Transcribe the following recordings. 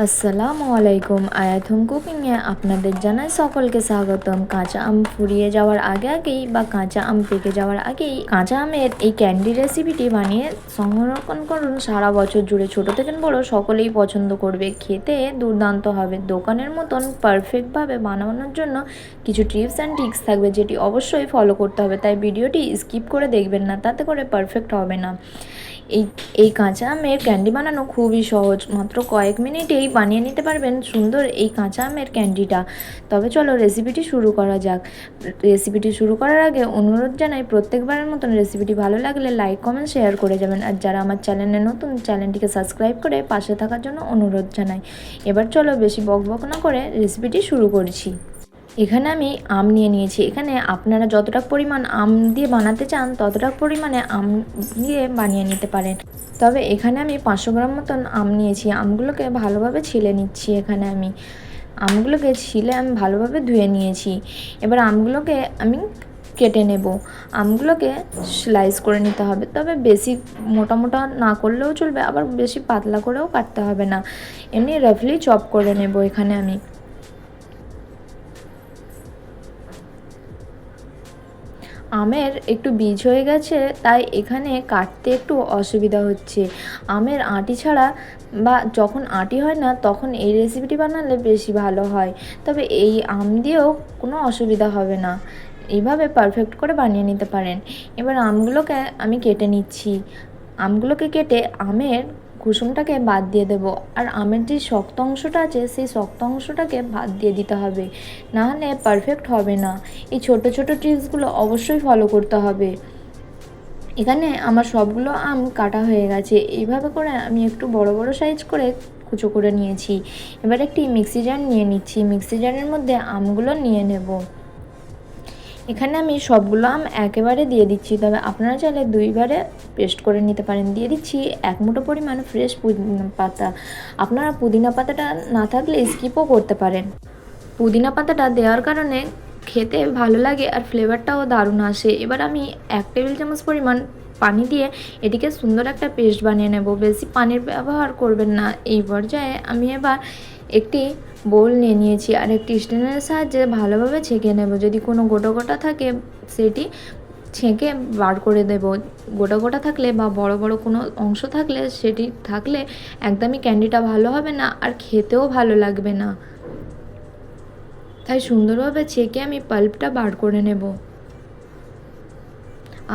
আসসালামু আলাইকুম। আয়াথম কুকিংয়ে আপনাদের জানাই সকলকে স্বাগতম। কাঁচা আম ফুরিয়ে যাওয়ার আগেই বা কাঁচা আম পেকে যাওয়ার আগেই কাঁচা আমের এই ক্যান্ডি রেসিপিটি বানিয়ে সংরক্ষণ করুন সারা বছর জুড়ে। ছোটো থেকে বড় সকলেই পছন্দ করবে, খেতে দুর্দান্ত হবে। দোকানের মতন পারফেক্টভাবে বানানোর জন্য কিছু টিপস অ্যান্ড ট্রিক্স থাকবে, যেটি অবশ্যই ফলো করতে হবে, তাই ভিডিওটি স্কিপ করে দেখবেন না, তাতে করে পারফেক্ট হবে না। এই কাঁচা আমের ক্যান্ডি বানানো খুবই সহজ, মাত্র কয়েক মিনিটেই বানিয়ে নিতে পারবেন সুন্দর এই কাঁচা আমের ক্যান্ডিটা। তবে চলো রেসিপিটি শুরু করা যাক। রেসিপিটি শুরু করার আগে অনুরোধ জানাই, প্রত্যেকবারের মতন রেসিপিটি ভালো লাগলে লাইক কমেন্ট শেয়ার করে যাবেন, আর যারা আমার চ্যানেলে নতুন চ্যানেলটিকে সাবস্ক্রাইব করে পাশে থাকার জন্য অনুরোধ জানাই। এবার চলো বেশি বকবক না করে রেসিপিটি শুরু করছি। এখানে আমি আম নিয়ে নিয়েছি। এখানে আপনারা যতটা পরিমাণ আম দিয়ে বানাতে চান ততটা পরিমাণে আম দিয়ে বানিয়ে নিতে পারেন। তবে এখানে আমি 500 গ্রাম মতন আম নিয়েছি। আমগুলোকে ভালোভাবে ছিলে নিচ্ছি। এখানে আমি আমগুলোকে ছিলে আমি ভালোভাবে ধুয়ে নিয়েছি। এবার আমগুলোকে আমি কেটে নেব। আমগুলোকে স্লাইস করে নিতে হবে, তবে বেশি মোটা মোটা না করলেও চলবে, আবার বেশি পাতলা করেও কাটতে হবে না, এমনি রাফলি চপ করে নেব। এখানে আমি আমের একটু বীজ হয়ে গেছে, তাই এখানে কাটতে একটু অসুবিধা হচ্ছে। আমের আঁটি ছাড়া বা যখন আঁটি হয় না তখন এই রেসিপিটি বানালে বেশি ভালো হয়। তবে এই আম দিয়েও কোনো অসুবিধা হবে না, এইভাবে পারফেক্ট করে বানিয়ে নিতে পারেন। এবার আমগুলোকে আমি কেটে নিচ্ছি। আমগুলোকে কেটে আমের কুসুমটাকে বাদ দিয়ে দেব, আর আমের যে শক্ত অংশটা আছে সেই শক্ত অংশটাকে বাদ দিয়ে দিতে হবে, নাহলে পারফেক্ট হবে না। এই ছোট ছোট ট্রিক্সগুলো অবশ্যই ফলো করতে হবে। এখানে আমার সবগুলো আম কাটা হয়ে গেছে। এইভাবে করে আমি একটু বড় বড় সাইজ করে কুচো করে নিয়েছি। এবার একটি মিক্সি জার নিয়ে নিচ্ছি। মিক্সি জারের মধ্যে আমগুলো নিয়ে নেব। এখানে আমি সবগুলো আম একেবারে দিয়ে দিচ্ছি, তবে আপনারা চাইলে দুইবারে পেস্ট করে নিতে পারেন। দিয়ে দিচ্ছি 1 মুঠো পরিমাণ ফ্রেশ পুদিনা পাতা। আপনারা পুদিনা পাতাটা না থাকলে স্কিপও করতে পারেন। পুদিনা পাতাটা দেওয়ার কারণে খেতে ভালো লাগে আর ফ্লেভারটাও দারুণ আসে। এবার আমি 1 টেবিল চামচ পরিমাণ পানি দিয়ে এটিকে সুন্দর একটা পেস্ট বানিয়ে নেব। বেশি পানির ব্যবহার করবেন না। এই পর্যায়ে আমি এবার একটি বোল নিয়ে নিয়েছি, আর একটি স্ট্রেনারের সাহায্যে ভালোভাবে ছেঁকে নেব। যদি কোনো গোটা গোটা থাকে সেটি ছেঁকে বার করে দেব। গোটা গোটা থাকলে বা বড় বড় কোনো অংশ থাকলে সেটি থাকলে একদমই ক্যান্ডিটা ভালো হবে না, আর খেতেও ভালো লাগবে না। তাই সুন্দরভাবে ছেঁকে আমি পাল্পটা বার করে নেব।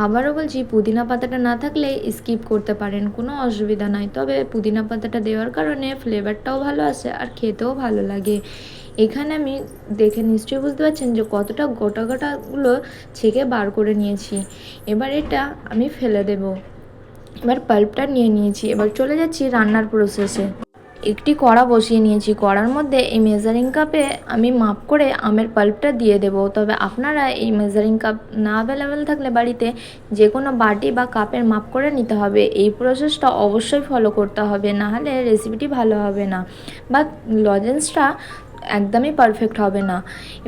আবারও বলছি, পুদিনা পাতাটা না থাকলে স্কিপ করতে পারেন, কোনো অসুবিধা নাই। তবে পুদিনা পাতাটা দেওয়ার কারণে ফ্লেভারটাও ভালো আসে আর খেতেও ভালো লাগে। এখানে আমি দেখে নিশ্চয়ই বুঝতে পারছেন যে কতটা গোটা গোটাগুলো ছেঁকে বার করে নিয়েছি। এবার এটা আমি ফেলে দেব। এবার পাল্পটা নিয়ে নিয়েছি। এবার চলে যাচ্ছি রান্নার প্রসেসে। একটি কড়া বসিয়ে নিয়েছি। কড়ার মধ্যে এই মেজারিং কাপে আমি মাপ করে আমের পাল্পটা দিয়ে দেব। তবে আপনারা এই মেজারিং কাপ না অ্যাভেলেবেল থাকলে বাড়িতে যে কোনো বাটি বা কাপের মাপ করে নিতে হবে। এই প্রসেসটা অবশ্যই ফলো করতে হবে, নাহলে রেসিপিটি ভালো হবে না বা লজেন্সটা একদমই পারফেক্ট হবে না।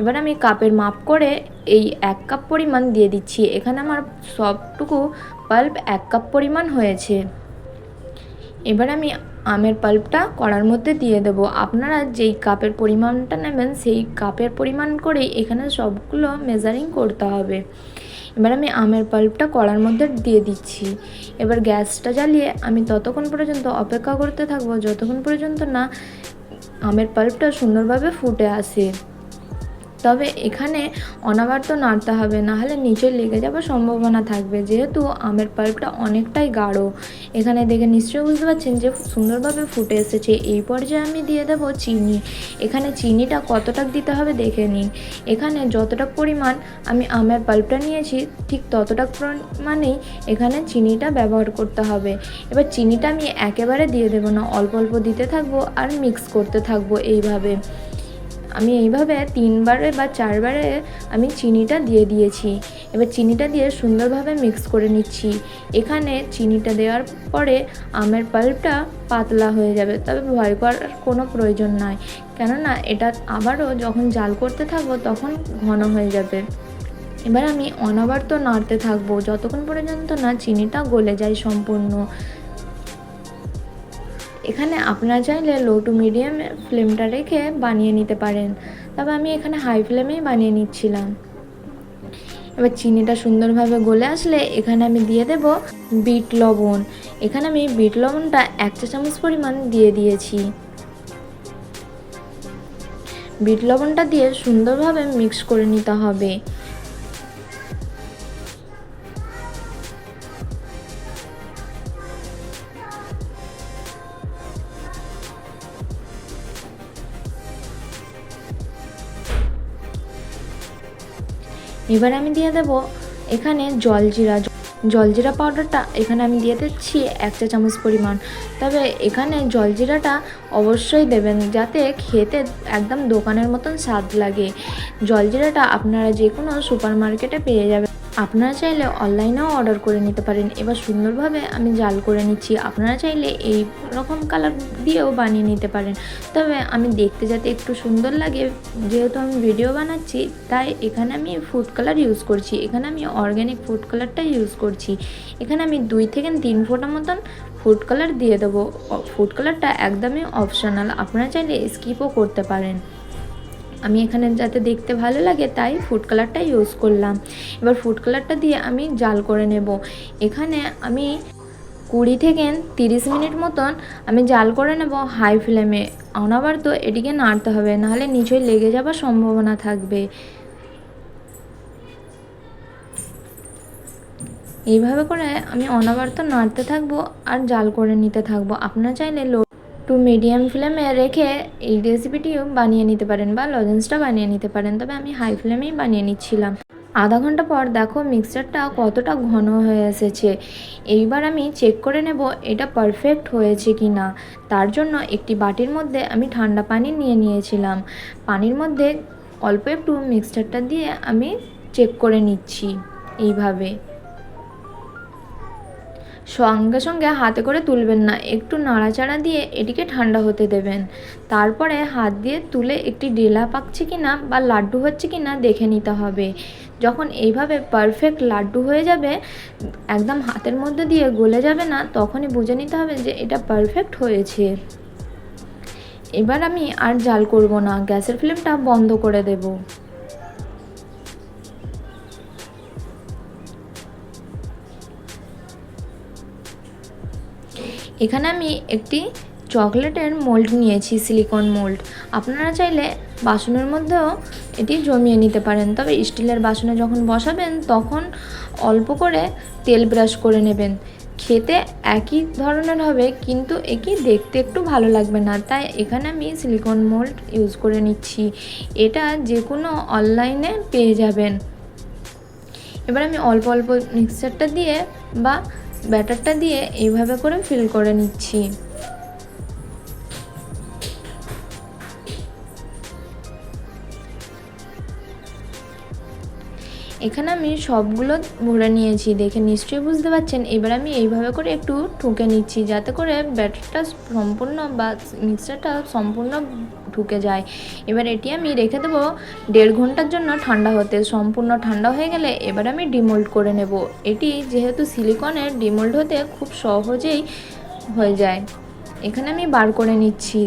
এবার আমি কাপের মাপ করে এই 1 কাপ পরিমাণ দিয়ে দিচ্ছি। এখানে আমার সবটুকু পাল্প 1 কাপ পরিমাণ হয়েছে। এবার আমি আমের পাল্পটা কড়ার মধ্যে দিয়ে দেব। আপনারা যেই কাপের পরিমাণটা নেবেন সেই কাপের পরিমাণ করেই এখানে সবগুলো মেজারিং করতে হবে। এবার আমি আমের পাল্পটা কড়ার মধ্যে দিয়ে দিচ্ছি। এবার গ্যাসটা জ্বালিয়ে আমি ততক্ষণ পর্যন্ত অপেক্ষা করতে থাকবো যতক্ষণ পর্যন্ত না আমের পাল্পটা সুন্দরভাবে ফুটে আসে। তবে এখানে অনবরত নাড়তে হবে, নাহলে নিচে লেগে যাওয়ার সম্ভাবনা থাকবে, যেহেতু আমের পাল্পটা অনেকটাই গাঢ়। এখানে দেখে নিশ্চয়ই বুঝতে পারছেন যে সুন্দরভাবে ফুটে এসেছে। এই পর্যায়ে আমি দিয়ে দেব চিনি। এখানে চিনিটা কতটা দিতে হবে দেখে নিন। এখানে যতটা পরিমাণ আমি আমের পাল্পটা নিয়েছি ঠিক ততটা পরিমাণেই এখানে চিনিটা ব্যবহার করতে হবে। এবার চিনিটা আমি একেবারে দিয়ে দেবো না, অল্প অল্প দিতে থাকবো আর মিক্স করতে থাকবো। এইভাবে আমি এইভাবে 3 বারে বা 4 বারে আমি চিনিটা দিয়ে দিয়েছি। এবার চিনিটা দিয়ে সুন্দরভাবে মিক্স করে নিচ্ছি। এখানে চিনিটা দেওয়ার পরে আমের পাল্পটা পাতলা হয়ে যাবে, তবে ভয় করার কোনো প্রয়োজন নাই, কেননা এটা আবারও যখন জাল করতে থাকবো তখন ঘন হয়ে যাবে। এবার আমি অনবরত নাড়তে থাকবো যতক্ষণ পর্যন্ত না চিনিটা গলে যায় সম্পূর্ণ। এখানে আপনারা চাইলে লো টু মিডিয়াম ফ্লেমটা রেখে বানিয়ে নিতে পারেন, তবে আমি এখানে হাই ফ্লেমেই বানিয়ে নিচ্ছিলাম। এবার চিনিটা সুন্দরভাবে গলে আসলে এখানে আমি দিয়ে দেব বিট লবণ। এখানে আমি বিট লবণটা 1 চা চামচ পরিমাণ দিয়ে দিয়েছি। বিট লবণটা দিয়ে সুন্দরভাবে মিক্স করে নিতে হবে। এবার আমি দিয়ে দেব এখানে জলজিরা পাউডারটা এখানে আমি দিয়ে দিচ্ছি 1 চা চামচ পরিমাণ। তবে এখানে জলজিরাটা অবশ্যই দেবেন যাতে খেতে একদম দোকানের মতন স্বাদ লাগে। জলজিরাটা আপনারা যে কোনো সুপার মার্কেটে পেয়ে যাবেন, আপনারা চাইলে অনলাইনেও অর্ডার করে নিতে পারেন। এবার সুন্দরভাবে আমি জাল করে নিচ্ছি। আপনারা চাইলে এই রকম কালার দিয়েও বানিয়ে নিতে পারেন, তবে আমি দেখতে যাতে একটু সুন্দর লাগে, যেহেতু আমি ভিডিও বানাচ্ছি, তাই এখানে আমি ফুড কালার ইউজ করছি। এখানে আমি অর্গ্যানিক ফুড কালারটা ইউজ করছি। এখানে আমি 2 থেকে 3 ফোঁটা মতন ফুড কালার দিয়ে দেবো। ফুড কালারটা একদমই অপশনাল, আপনারা চাইলে স্কিপও করতে পারেন। আমি এখানে যাতে দেখতে ভালো লাগে তাই ফুড কালারটা ইউজ করলাম। এবার ফুড কালারটা দিয়ে আমি জাল করে নেব। এখানে আমি 20 থেকে 30 মিনিট মতন আমি জাল করে নেব হাই ফ্লেমে। অনবরত এটিকে নাড়তে হবে, নাহলে নিচে লেগে যাবার সম্ভাবনা থাকবে। এইভাবে করে আমি অনবরত নাড়তে থাকবো আর জাল করে নিতে থাকবো। আপনারা চাইলে লো টু মিডিয়াম ফ্লেমে রেখে এই রেসিপিটিও বানিয়ে নিতে পারেন বা লজেন্সটা বানিয়ে নিতে পারেন, তবে আমি হাই ফ্লেমেই বানিয়ে নিচ্ছিলাম। আধা ঘন্টা পর দেখো মিক্সচারটা কতটা ঘন হয়ে এসেছে। এইবার আমি চেক করে নেব এটা পারফেক্ট হয়েছে কি না। তার জন্য একটি বাটির মধ্যে আমি ঠান্ডা পানি নিয়ে নিয়েছিলাম। পানির মধ্যে অল্প একটু মিক্সচারটা দিয়ে আমি চেক করে নিচ্ছি। এইভাবে সঙ্গে সঙ্গে হাতে করে তুলবেন না, একটু নাড়াচাড়া দিয়ে এটিকে ঠান্ডা হতে দেবেন। তারপরে হাত দিয়ে তুলে একটি ডেলা পাকছে কিনা বা লাড্ডু হচ্ছে কিনা দেখে নিতে হবে। যখন এইভাবে পারফেক্ট লাড্ডু হয়ে যাবে, একদম হাতের মধ্যে দিয়ে গলে যাবে না, তখনই বুঝে নিতে হবে যে এটা পারফেক্ট হয়েছে। এবার আমি আর জাল করব না, গ্যাসের ফ্লেমটা বন্ধ করে দেব। এখানে আমি একটি চকলেটের মোল্ড নিয়েছি, সিলিকন মোল্ড। আপনারা চাইলে বাসনের মধ্যেও এটি জমিয়ে নিতে পারেন, তবে স্টিলের বাসনে যখন বসাবেন তখন অল্প করে তেল ব্রাশ করে নেবেন। খেতে একই ধরনের হবে কিন্তু একে দেখতে একটু ভালো লাগবে না, তাই এখানে আমি সিলিকন মোল্ড ইউজ করে নিচ্ছি। এটা যে কোনো অনলাইনে পেয়ে যাবেন। এবার আমি অল্প অল্প মিক্সচারটা দিয়ে বা ব্যাটারটা দিয়ে এইভাবে করে ফিল করে নিচ্ছি। এখানে আমি সবগুলো ভরে নিয়েছি, দেখে নিশ্চয়ই বুঝতে পারছেন। এবার আমি এইভাবে করে একটু ঠুকে নিচ্ছি যাতে করে ব্যাটারটা সম্পূর্ণ বা মিক্সচারটা সম্পূর্ণ ঢুকে যায়। এবার এটি আমি রেখে দেবো 1.5 ঘন্টার জন্য ঠান্ডা হতে। সম্পূর্ণ ঠান্ডা হয়ে গেলে এবার আমি ডিমোল্ড করে নেব। এটি যেহেতু সিলিকনের, ডিমোল্ড হতে খুব সহজেই হয়ে যায়। এখানে আমি বার করে নিচ্ছি,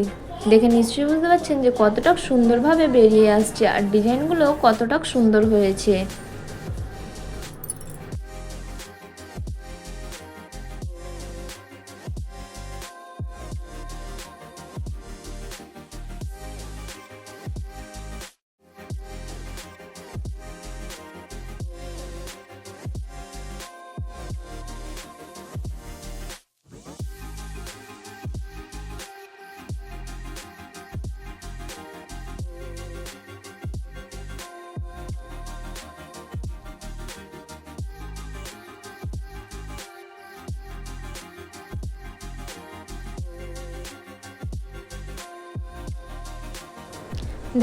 দেখে নিশ্চয়ই বুঝতে পারছেন যে কতটা সুন্দরভাবে বেরিয়ে আসছে আর ডিজাইনগুলো কতটা সুন্দর হয়েছে।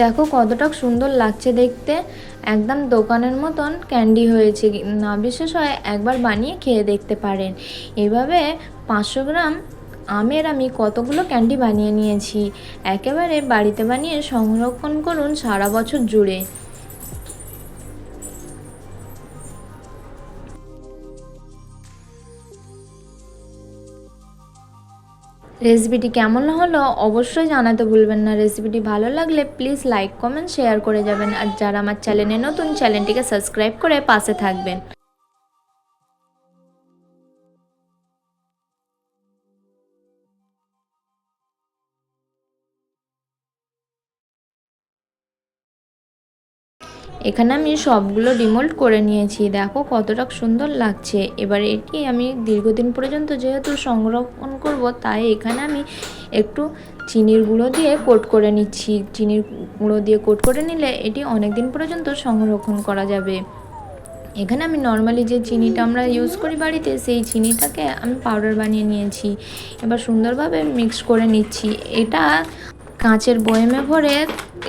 দেখো কতটা সুন্দর লাগছে দেখতে, একদম দোকানের মতন ক্যান্ডি হয়েছে। না বিশ্বাস হয় একবার বানিয়ে খেয়ে দেখতে পারেন। এভাবে 500 গ্রাম আমের আমি কতগুলো ক্যান্ডি বানিয়ে নিয়েছি। একেবারে বাড়িতে বানিয়ে সংরক্ষণ করুন সারা বছর জুড়ে। রেসিপিটি কেমন হলো অবশ্যই জানাতে ভুলবেন না। রেসিপিটি ভালো লাগলে প্লিজ লাইক কমেন্ট শেয়ার করে যাবেন, আর যারা আমার চ্যানেলে নতুন চ্যানেলটিকে সাবস্ক্রাইব করে পাশে থাকবেন। এখানে আমি সবগুলো ডিমোল্ড করে নিয়েছি, দেখো কতটা সুন্দর লাগছে। এবার এটি আমি দীর্ঘদিন পর্যন্ত যেহেতু সংরক্ষণ করব, তাই এখানে আমি একটু চিনির গুঁড়ো দিয়ে কোট করে নিচ্ছি। চিনির গুঁড়ো দিয়ে কোট করে নিলে এটি অনেক দিন পর্যন্ত সংরক্ষণ করা যাবে। এখানে আমি নর্মালি যে চিনিটা আমরা ইউজ করি বাড়িতে, সেই চিনিটাকে আমি পাউডার বানিয়ে নিয়েছি। এবার সুন্দরভাবে মিক্স করে নিচ্ছি। এটা কাঁচের বয়ামে ভরে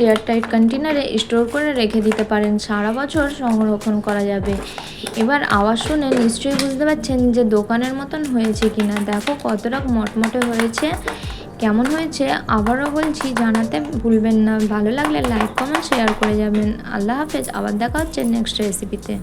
এয়ারটাইট কন্টেনারে স্টোর করে রেখে দিতে পারেন, সারা বছর সংরক্ষণ করা যাবে। এবার আওয়াজ শুনে নিশ্চয়ই বুঝতে পারছেন যে দোকানের মতন হয়েছে কিনা। দেখো কতটা মটমটে হয়েছে। কেমন হয়েছে আবারও বলছি, জানাতে ভুলবেন না। ভালো লাগলে লাইক কমেন্ট শেয়ার করে যাবেন। আল্লাহ হাফেজ, আবার দেখা হচ্ছে নেক্সট রেসিপিতে।